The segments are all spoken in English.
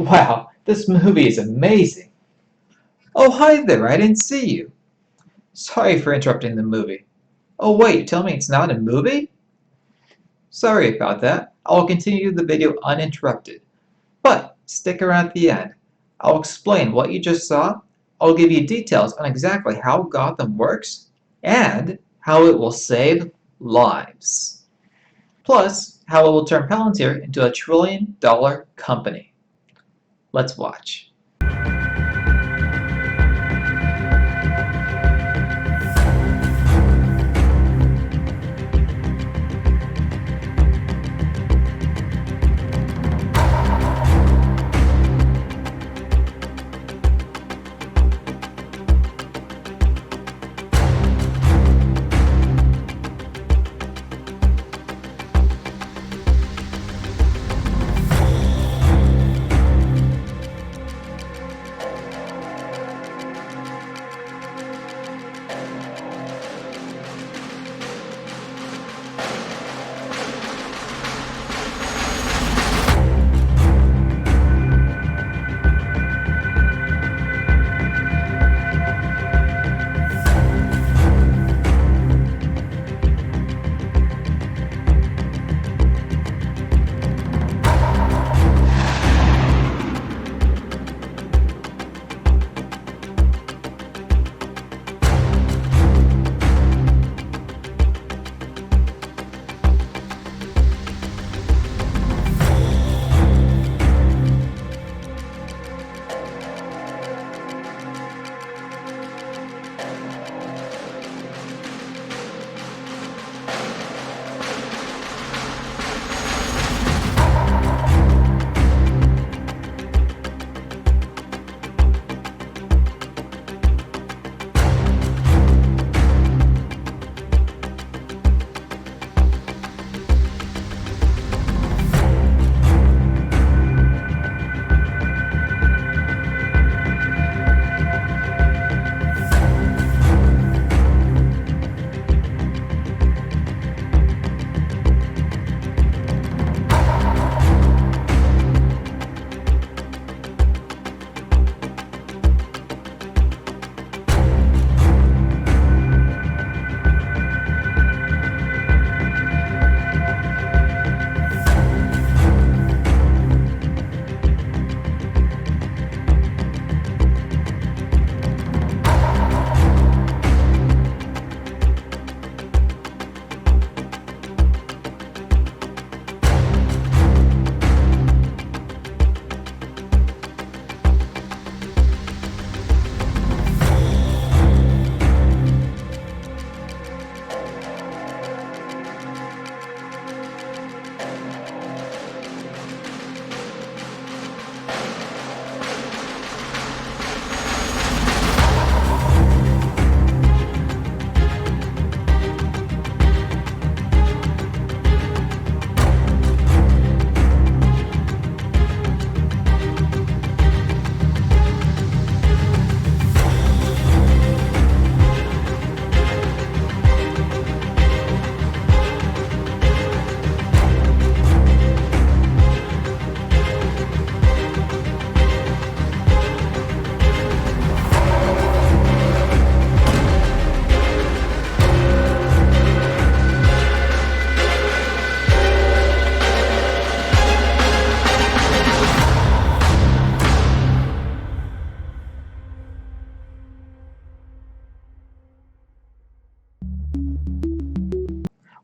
Wow, this movie is amazing. Oh, hi there, I didn't see you. Sorry for interrupting the movie. Oh wait, tell me it's not a movie? Sorry about that. I'll continue the video uninterrupted. But stick around at the end. I'll explain what you just saw. I'll give you details on exactly how Gotham works and how it will save lives. Plus, how it will turn Palantir into a $1 trillion company. Let's watch.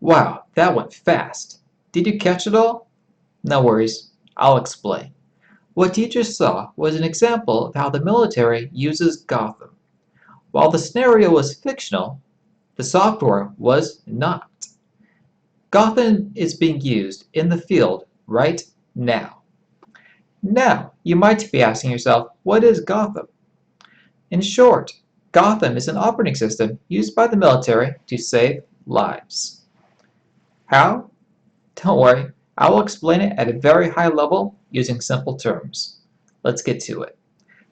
Wow, that went fast. Did you catch it all? No worries, I'll explain. What you just saw was an example of how the military uses Gotham. While the scenario was fictional, the software was not. Gotham is being used in the field right now. Now, you might be asking yourself, what is Gotham? In short, Gotham is an operating system used by the military to save lives. How? Don't worry, I will explain it at a very high level using simple terms. Let's get to it.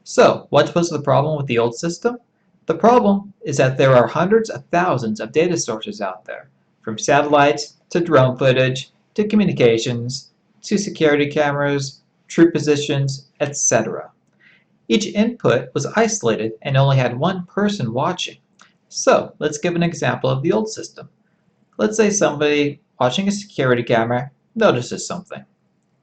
So, what was the problem with the old system? The problem is that there are hundreds of thousands of data sources out there, from satellites to drone footage to communications to security cameras, troop positions, etc. Each input was isolated and only had one person watching. So let's give an example of the old system. Let's say somebody watching a security camera notices something.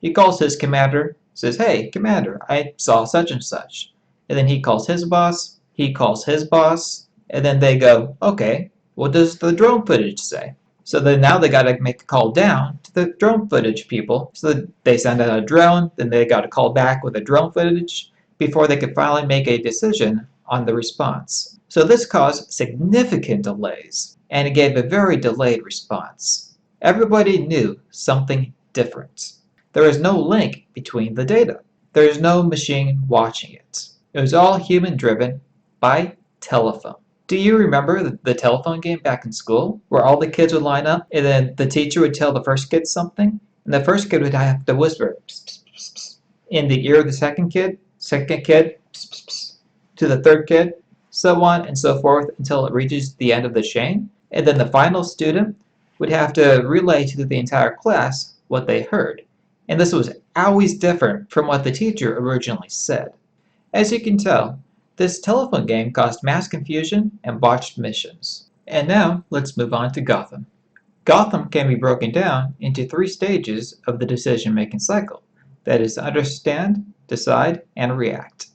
He calls his commander, says, "Hey, commander, I saw such and such." And then he calls his boss, he calls his boss, and then they go, "Okay, what does the drone footage say?" So then now they got to make a call down to the drone footage people. So they send out a drone, then they got to call back with the drone footage before they could finally make a decision on the response. So this caused significant delays, and it gave a very delayed response. Everybody knew something different. There is no link between the data. There is no machine watching it. It was all human-driven by telephone. Do you remember the telephone game back in school where all the kids would line up and then the teacher would tell the first kid something and the first kid would have to whisper pss, pss, pss, pss, in the ear of the second kid pss, pss, pss, to the third kid, so on and so forth until it reaches the end of the chain, and then the final student would have to relay to the entire class what they heard. And this was always different from what the teacher originally said. As you can tell, this telephone game caused mass confusion and botched missions. And now, let's move on to Gotham. Gotham can be broken down into 3 stages of the decision-making cycle. That is, understand, decide, and react.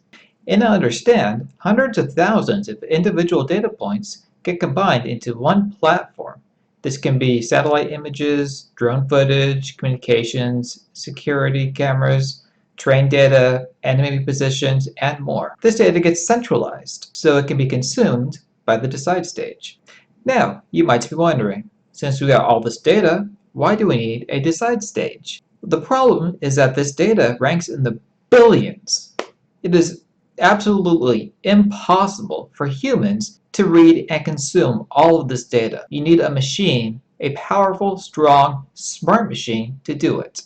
In understand, hundreds of thousands of individual data points get combined into one platform. This can be satellite images, drone footage, communications, security cameras, train data, enemy positions, and more. This data gets centralized, so it can be consumed by the decide stage. Now, you might be wondering, since we got all this data, why do we need a decide stage? The problem is that this data ranks in the billions. It is absolutely impossible for humans to read and consume all of this data. You need a machine, a powerful, strong, smart machine to do it.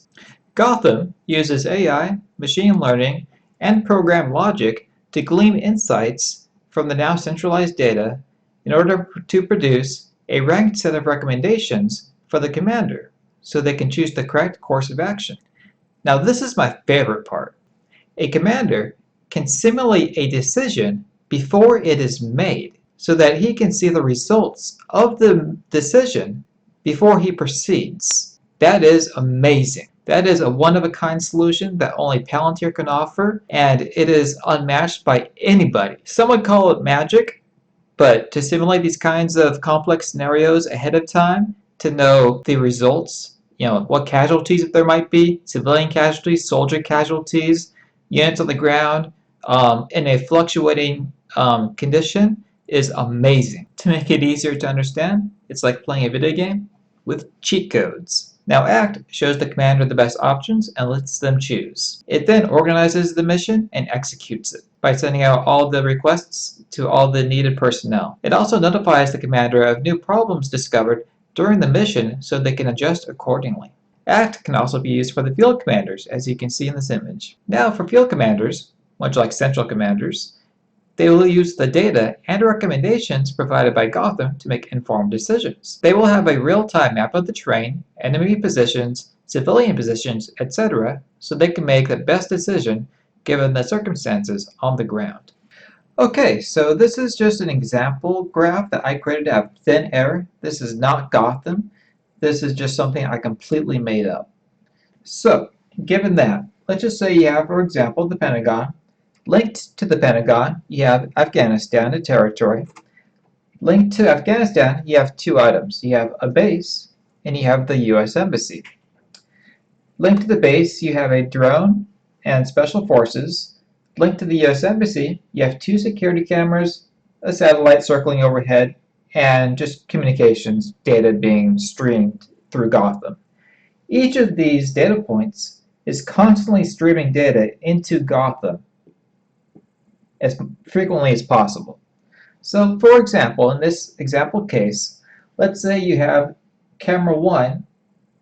Gotham uses AI, machine learning, and program logic to glean insights from the now centralized data in order to produce a ranked set of recommendations for the commander so they can choose the correct course of action. Now this is my favorite part. A commander can simulate a decision before it is made so that he can see the results of the decision before he proceeds. That is amazing. That is a one-of-a-kind solution that only Palantir can offer, and it is unmatched by anybody. Some would call it magic, but to simulate these kinds of complex scenarios ahead of time, to know the results, what casualties there might be, civilian casualties, soldier casualties, units on the ground, in a fluctuating condition, is amazing. To make it easier to understand, it's like playing a video game with cheat codes. Now ACT shows the commander the best options and lets them choose. It then organizes the mission and executes it by sending out all the requests to all the needed personnel. It also notifies the commander of new problems discovered during the mission so they can adjust accordingly. ACT can also be used for the field commanders, as you can see in this image. Now for field commanders, much like central commanders, they will use the data and recommendations provided by Gotham to make informed decisions. They will have a real-time map of the terrain, enemy positions, civilian positions, etc., so they can make the best decision given the circumstances on the ground. Okay, so this is just an example graph that I created out of thin air. This is not Gotham. This is just something I completely made up. So, given that, let's just say you have, for example, the Pentagon. Linked to the Pentagon, you have Afghanistan, a territory. Linked to Afghanistan, you have 2 items. You have a base, and you have the U.S. Embassy. Linked to the base, you have a drone and special forces. Linked to the U.S. Embassy, you have 2 security cameras, a satellite circling overhead, and just communications data being streamed through Gotham. Each of these data points is constantly streaming data into Gotham as frequently as possible. So for example, in this example case, let's say you have camera 1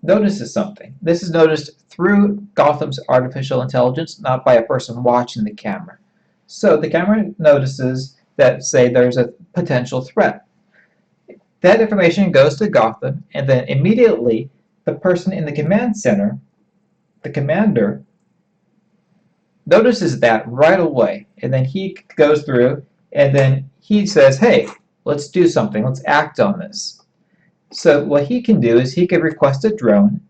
notices something. This is noticed through Gotham's artificial intelligence, not by a person watching the camera. So the camera notices that, say, there's a potential threat. That information goes to Gotham, and then immediately the person in the command center, the commander, notices that right away, and then he goes through and then he says, hey, let's do something, let's act on this. So what he can do is he can request a drone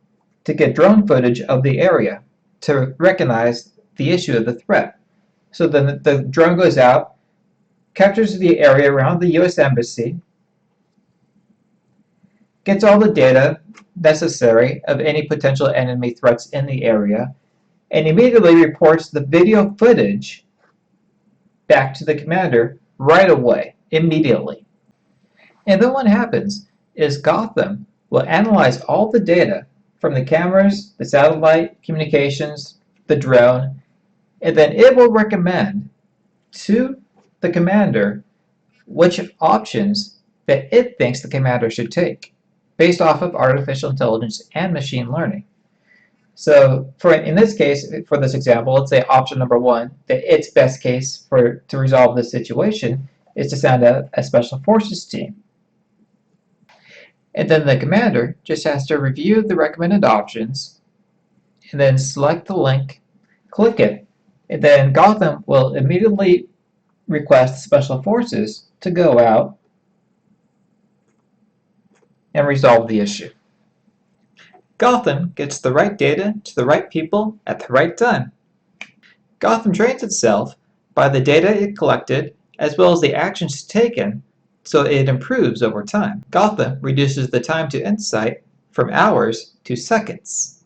to get drone footage of the area to recognize the issue of the threat. So then the drone goes out, captures the area around the U.S. Embassy, gets all the data necessary of any potential enemy threats in the area, and immediately reports the video footage back to the commander right away, immediately. And then what happens is Gotham will analyze all the data from the cameras, the satellite communications, the drone, and then it will recommend to the commander which options that it thinks the commander should take based off of artificial intelligence and machine learning. So in this case, for this example, let's say option number 1, that its best case to resolve this situation is to send a special forces team. And then the commander just has to review the recommended options and then select the link, click it, and then Gotham will immediately request special forces to go out and resolve the issue. Gotham gets the right data to the right people at the right time. Gotham trains itself by the data it collected as well as the actions taken, so it improves over time. Gotham reduces the time to insight from hours to seconds.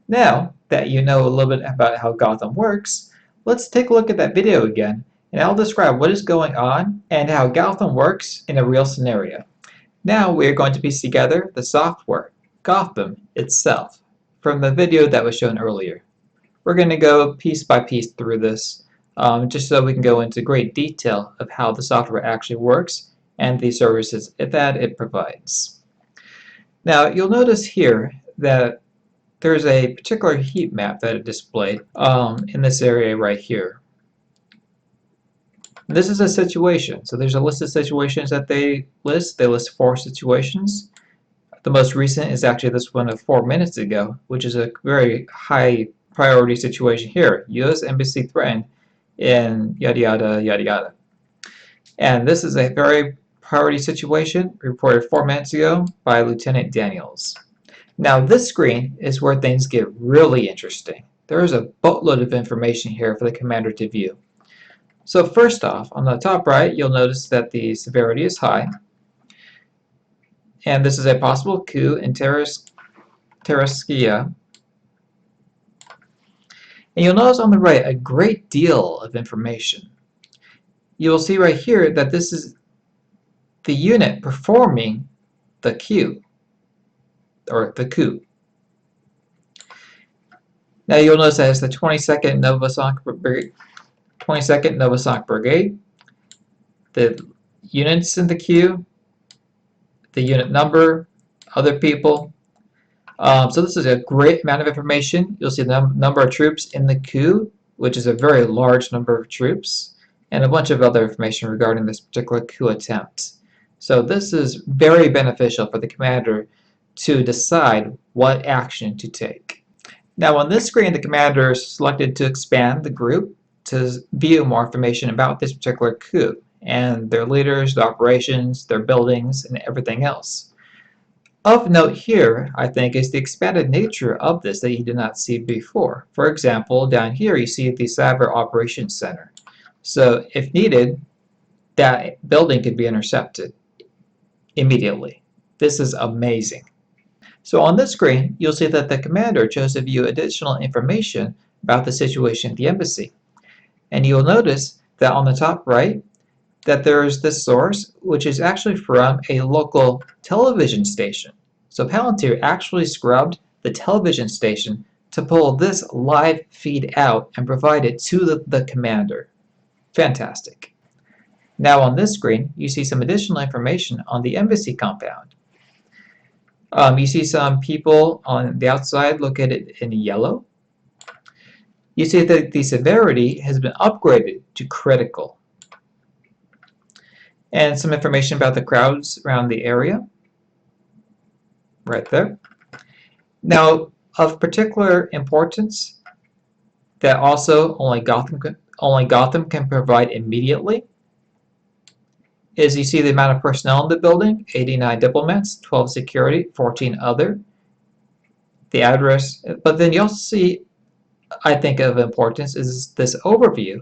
Now that you know a little bit about how Gotham works, let's take a look at that video again, and I'll describe what is going on and how Gotham works in a real scenario. Now we are going to piece together the software, Gotham itself, from the video that was shown earlier. We're going to go piece by piece through this, just so we can go into great detail of how the software actually works and the services that it provides. Now you'll notice here that there's a particular heat map that it displayed in this area right here. This is a situation, so there's a list of situations that they list. They list 4 situations. The most recent is actually this one of 4 minutes ago, which is a very high priority situation here. U.S. Embassy threatened in yada yada yada yada. And this is a very priority situation reported 4 minutes ago by Lieutenant Daniels. Now this screen is where things get really interesting. There is a boatload of information here for the commander to view. So first off, on the top right, you'll notice that the severity is high. And this is a possible coup in Terraskia. And you'll notice on the right a great deal of information. You'll see right here that this is the unit performing the coup, or the coup. Now you'll notice that it's the 22nd Novosok Brigade, the units in the queue, the unit number, other people. So this is a great amount of information. You'll see the number of troops in the coup, which is a very large number of troops, and a bunch of other information regarding this particular coup attempt. So this is very beneficial for the commander to decide what action to take. Now on this screen, the commander is selected to expand the group to view more information about this particular coup and their leaders, the operations, their buildings, and everything else. Of note here, I think, is the expanded nature of this that you did not see before. For example, down here you see the Cyber Operations Center. So if needed, that building could be intercepted immediately. This is amazing. So on this screen, you'll see that the commander chose to view additional information about the situation at the embassy. And you'll notice that on the top right, that there is this source, which is actually from a local television station. So Palantir actually scrubbed the television station to pull this live feed out and provide it to the commander. Fantastic. Now on this screen, you see some additional information on the embassy compound. You see some people on the outside located in yellow. You see that the severity has been upgraded to critical. And some information about the crowds around the area, right there. Now, of particular importance that also only Gotham can provide immediately is you see the amount of personnel in the building, 89 diplomats, 12 security, 14 other, the address, but then you also see, I think of importance, is this overview.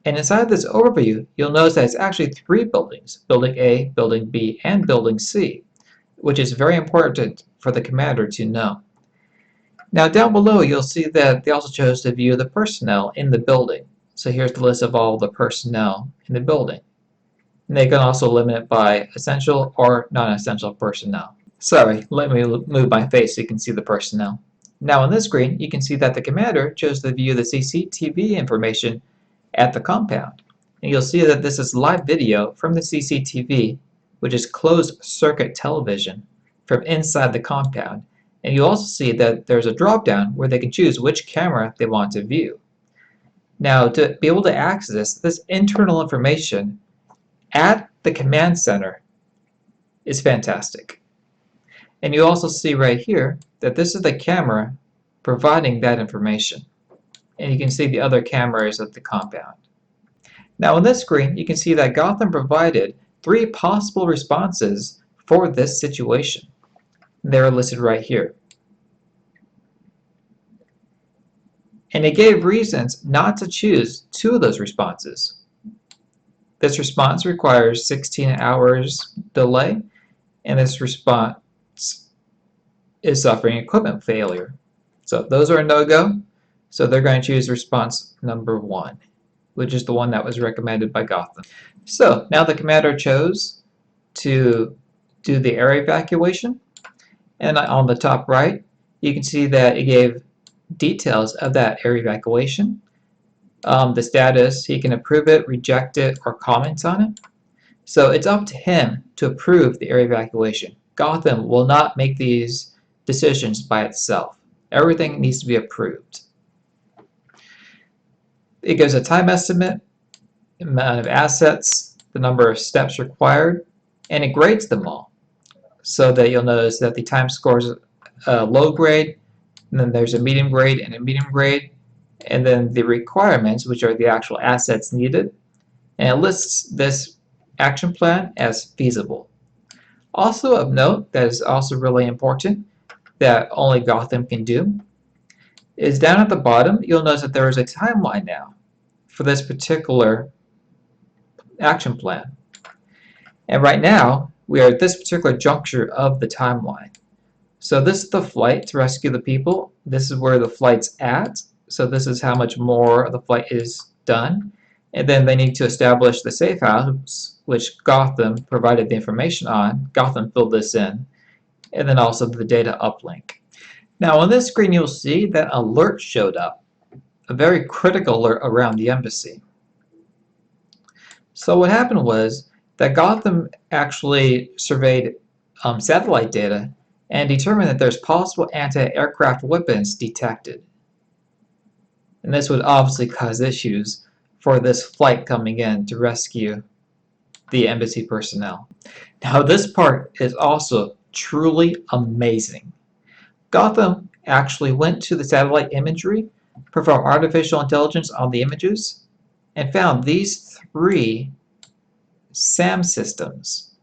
And inside this overview, you'll notice that it's actually 3 buildings, Building A, Building B, and Building C, which is very important for the commander to know. Now down below, you'll see that they also chose to view the personnel in the building. So here's the list of all the personnel in the building. And they can also limit it by essential or non-essential personnel. Sorry, let me move my face so you can see the personnel. Now on this screen, you can see that the commander chose to view the CCTV information at the compound. And you'll see that this is live video from the CCTV, which is closed circuit television from inside the compound. And you'll also see that there's a drop-down where they can choose which camera they want to view. Now, to be able to access this internal information at the command center is fantastic. And you also see right here that this is the camera providing that information. And you can see the other cameras at the compound. Now on this screen, you can see that Gotham provided 3 possible responses for this situation. They're listed right here. And it gave reasons not to choose 2 of those responses. This response requires 16 hours delay, and this response is suffering equipment failure. So those are a no-go, so they're going to choose response number 1, which is the one that was recommended by Gotham. So now the commander chose to do the area evacuation, and on the top right, you can see that it gave details of that area evacuation. The status, he can approve it, reject it, or comment on it. So it's up to him to approve the area evacuation. Gotham will not make these decisions by itself. Everything needs to be approved. It gives a time estimate, amount of assets, the number of steps required, and it grades them all. So that you'll notice that the time scores a low grade, and then there's a medium grade and a medium grade, and then the requirements, which are the actual assets needed, and it lists this action plan as feasible. Also of note, that is also really important, that only Gotham can do, is down at the bottom, you'll notice that there is a timeline now for this particular action plan. And right now, we are at this particular juncture of the timeline. So this is the flight to rescue the people. This is where the flight's at. So this is how much more the flight is done. And then they need to establish the safe house, which Gotham provided the information on. Gotham filled this in. And then also the data uplink. Now on this screen you'll see that alert showed up. A very critical alert around the embassy. So what happened was that Gotham actually surveyed satellite data and determined that there's possible anti-aircraft weapons detected. And this would obviously cause issues for this flight coming in to rescue the embassy personnel. Now this part is also truly amazing. Gotham actually went to the satellite imagery, performed artificial intelligence on the images, and found these 3 SAM systems,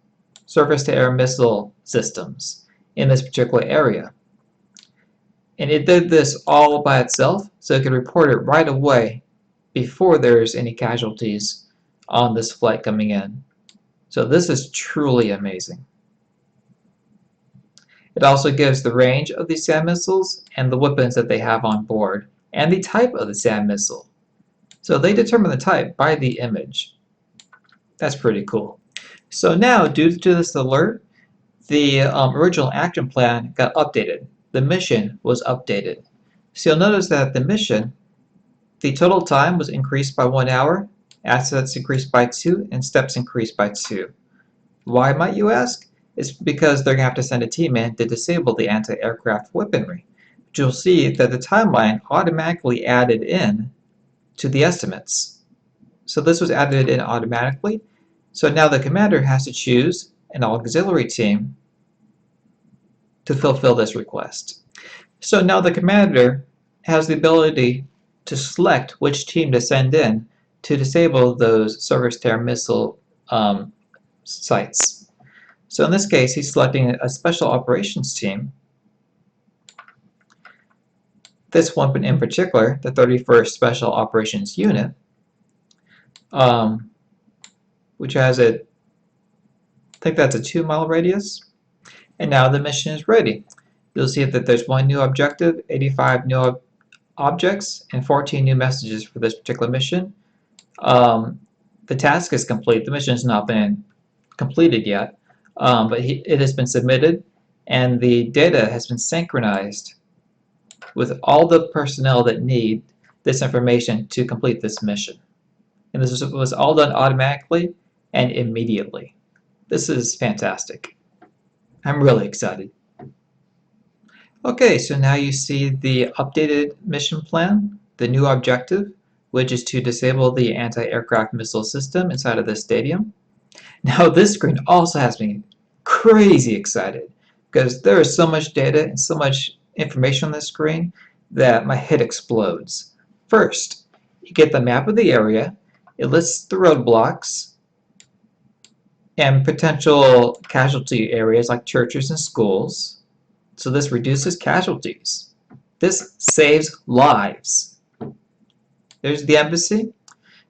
surface-to-air missile systems, in this particular area. And it did this all by itself, so it could report it right away before there's any casualties on this flight coming in. So this is truly amazing. It also gives the range of these SAM missiles and the weapons that they have on board, and the type of the SAM missile. So they determine the type by the image. That's pretty cool. So now, due to this alert, the original action plan got updated. The mission was updated. So you'll notice that the mission, the total time was increased by 1 hour, assets increased by 2, and steps increased by 2. Why, might you ask? It's because they're going to have to send a team in to disable the anti-aircraft weaponry. But you'll see that the timeline automatically added in to the estimates. So this was added in automatically. So now the commander has to choose an auxiliary team to fulfill this request. So now the commander has the ability to select which team to send in to disable those surface-to-air missile sites. So in this case, he's selecting a special operations team. This one in particular, the 31st Special Operations Unit, which has I think that's a 2-mile radius. And now the mission is ready. You'll see that there's 1 new objective, 85 new objects, and 14 new messages for this particular mission. The task is complete. The mission has not been completed yet, but it has been submitted, and the data has been synchronized with all the personnel that need this information to complete this mission. And this was all done automatically and immediately. This is fantastic. I'm really excited. Okay, so now you see the updated mission plan, the new objective, which is to disable the anti-aircraft missile system inside of the stadium. Now this screen also has me crazy excited because there is so much data and so much information on this screen that my head explodes. First, you get the map of the area. It lists the roadblocks and potential casualty areas like churches and schools. So this reduces casualties. This saves lives. There's the embassy.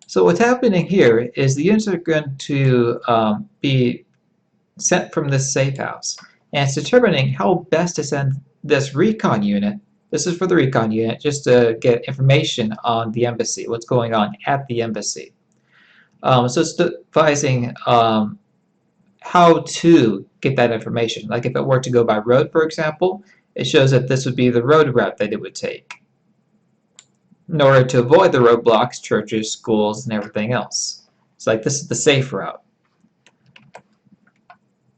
So what's happening here is the units are going to be sent from this safe house. And it's determining how best to send this recon unit. This is for the recon unit, just to get information on the embassy, what's going on at the embassy. So it's devising how to get that information. Like if it were to go by road, for example, it shows that this would be the road route that it would take in order to avoid the roadblocks, churches, schools, and everything else. It's like this is the safe route.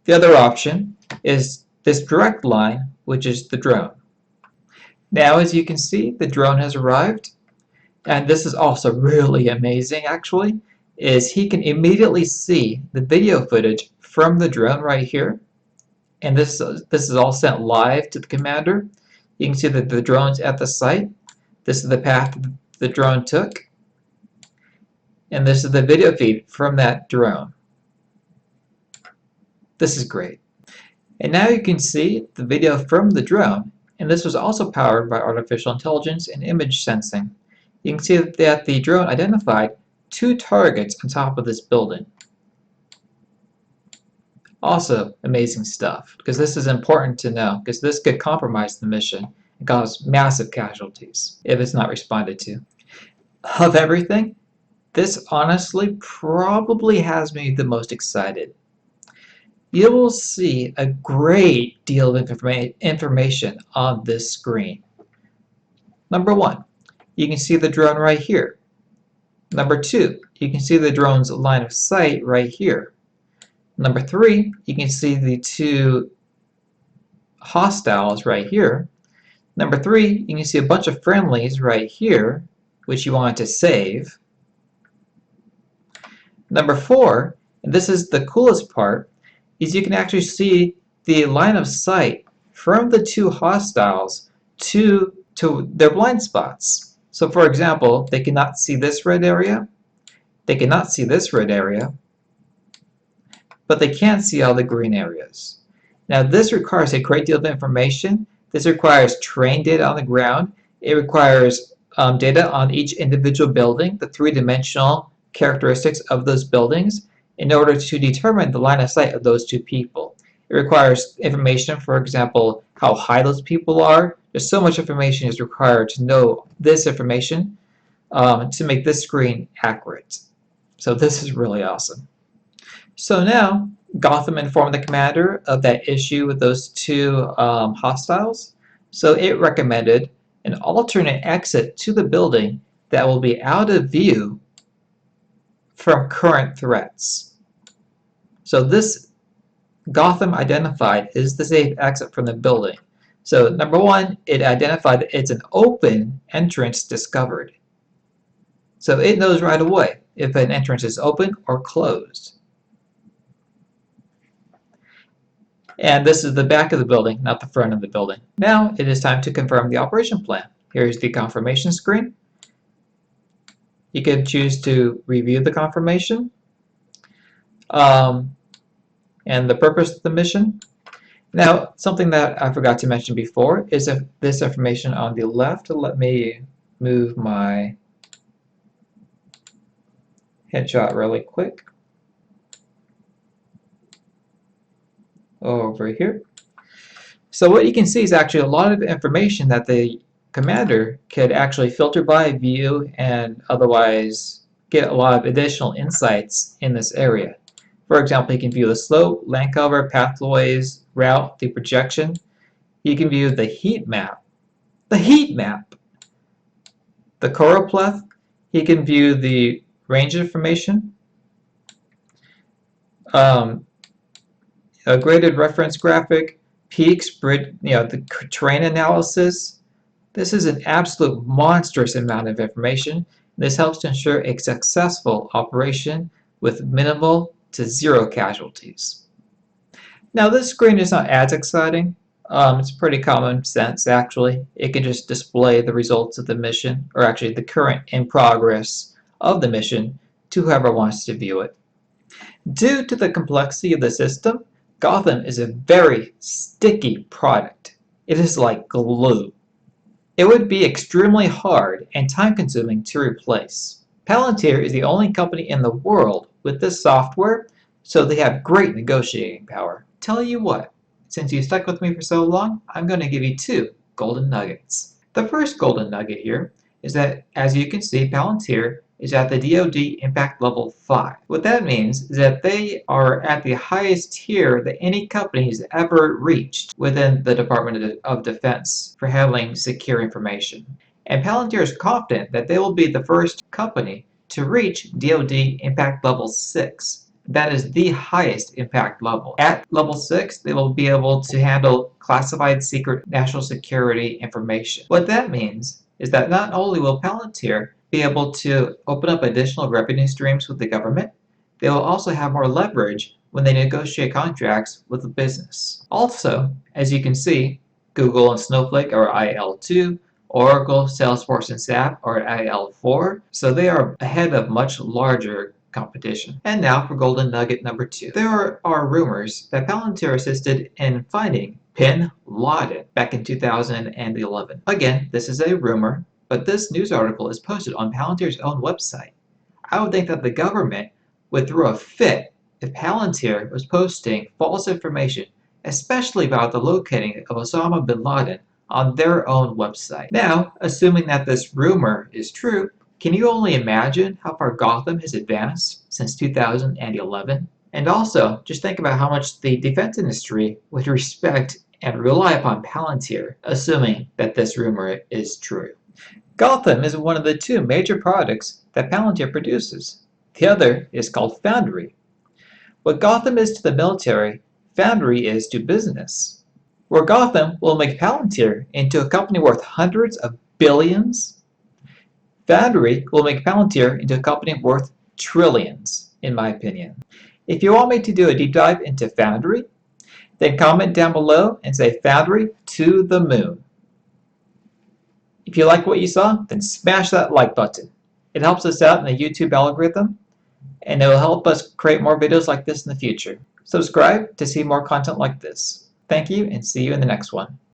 The other option is this direct line, which is the drone. Now, as you can see, the drone has arrived, and this is also really amazing, actually, is he can immediately see the video footage from the drone right here, and this is all sent live to the commander. You can see that the drone's at the site. This is the path the drone took, and this is the video feed from that drone. This is great. And now you can see the video from the drone, and this was also powered by artificial intelligence and image sensing. You can see that the drone identified 2 targets on top of this building. Also amazing stuff, because this is important to know, because this could compromise the mission and cause massive casualties if it's not responded to. Of everything, this honestly probably has me the most excited. You will see a great deal of information on this screen. Number 1, you can see the drone right here. Number 2, you can see the drone's line of sight right here. Number 3, you can see the 2 hostiles right here. Number 3, you can see a bunch of friendlies right here, which you want to save. Number 4, and this is the coolest part, is you can actually see the line of sight from the 2 hostiles to their blind spots. So for example, they cannot see this red area, they cannot see this red area, but they can see all the green areas. Now this requires a great deal of information. This requires trained data on the ground. It requires data on each individual building, the 3-dimensional characteristics of those buildings, in order to determine the line of sight of those 2 people. It requires information, for example, how high those people are. There's so much information is required to know this information to make this screen accurate. So this is really awesome. So now, Gotham informed the commander of that issue with those 2 hostiles. So it recommended an alternate exit to the building that will be out of view from current threats. So this Gotham identified is the safe exit from the building. So number 1, it identified that it's an open entrance discovered. So it knows right away if an entrance is open or closed. And this is the back of the building, not the front of the building. Now it is time to confirm the operation plan. Here's the confirmation screen. You can choose to review the confirmation and the purpose of the mission. Now, something that I forgot to mention before is this information on the left. Let me move my headshot really quick over here. So what you can see is actually a lot of information that the commander could actually filter by, view, and otherwise get a lot of additional insights in this area. For example, you can view the slope, land cover, pathways, route, the projection. You can view the heat map. The heat map! The choropleth. He can view the range information, a graded reference graphic, peaks, the terrain analysis. This is an absolute monstrous amount of information. This helps to ensure a successful operation with minimal to zero casualties. Now this screen is not as exciting. It's pretty common sense actually. It can just display the results of the mission, or actually the current in progress of the mission, to whoever wants to view it. Due to the complexity of the system, Gotham is a very sticky product. It is like glue. It would be extremely hard and time-consuming to replace. Palantir is the only company in the world with this software, so they have great negotiating power. Tell you what, since you stuck with me for so long, I'm going to give you two golden nuggets. The first golden nugget here is that, as you can see, Palantir is at the DoD Impact Level 5. What that means is that they are at the highest tier that any company has ever reached within the Department of Defense for handling secure information. And Palantir is confident that they will be the first company to reach DoD Impact Level 6. That is the highest impact level. At level 6, they will be able to handle classified secret national security information. What that means is that not only will Palantir be able to open up additional revenue streams with the government, they will also have more leverage when they negotiate contracts with the business. Also, as you can see, Google and Snowflake are IL2, Oracle, Salesforce, and SAP are IL4, so they are ahead of much larger competition. And now for golden nugget number 2. There are rumors that Palantir assisted in finding Bin Laden back in 2011. Again, this is a rumor, but this news article is posted on Palantir's own website. I would think that the government would throw a fit if Palantir was posting false information, especially about the locating of Osama bin Laden, on their own website. Now, assuming that this rumor is true, can you only imagine how far Gotham has advanced since 2011? And also, just think about how much the defense industry would respect and rely upon Palantir, assuming that this rumor is true. Gotham is one of the two major products that Palantir produces. The other is called Foundry. What Gotham is to the military, Foundry is to business. Where Gotham will make Palantir into a company worth hundreds of billions, Foundry will make Palantir into a company worth trillions, in my opinion. If you want me to do a deep dive into Foundry, then comment down below and say Foundry to the moon. If you like what you saw, then smash that like button. It helps us out in the YouTube algorithm, and it will help us create more videos like this in the future. Subscribe to see more content like this. Thank you, and see you in the next one.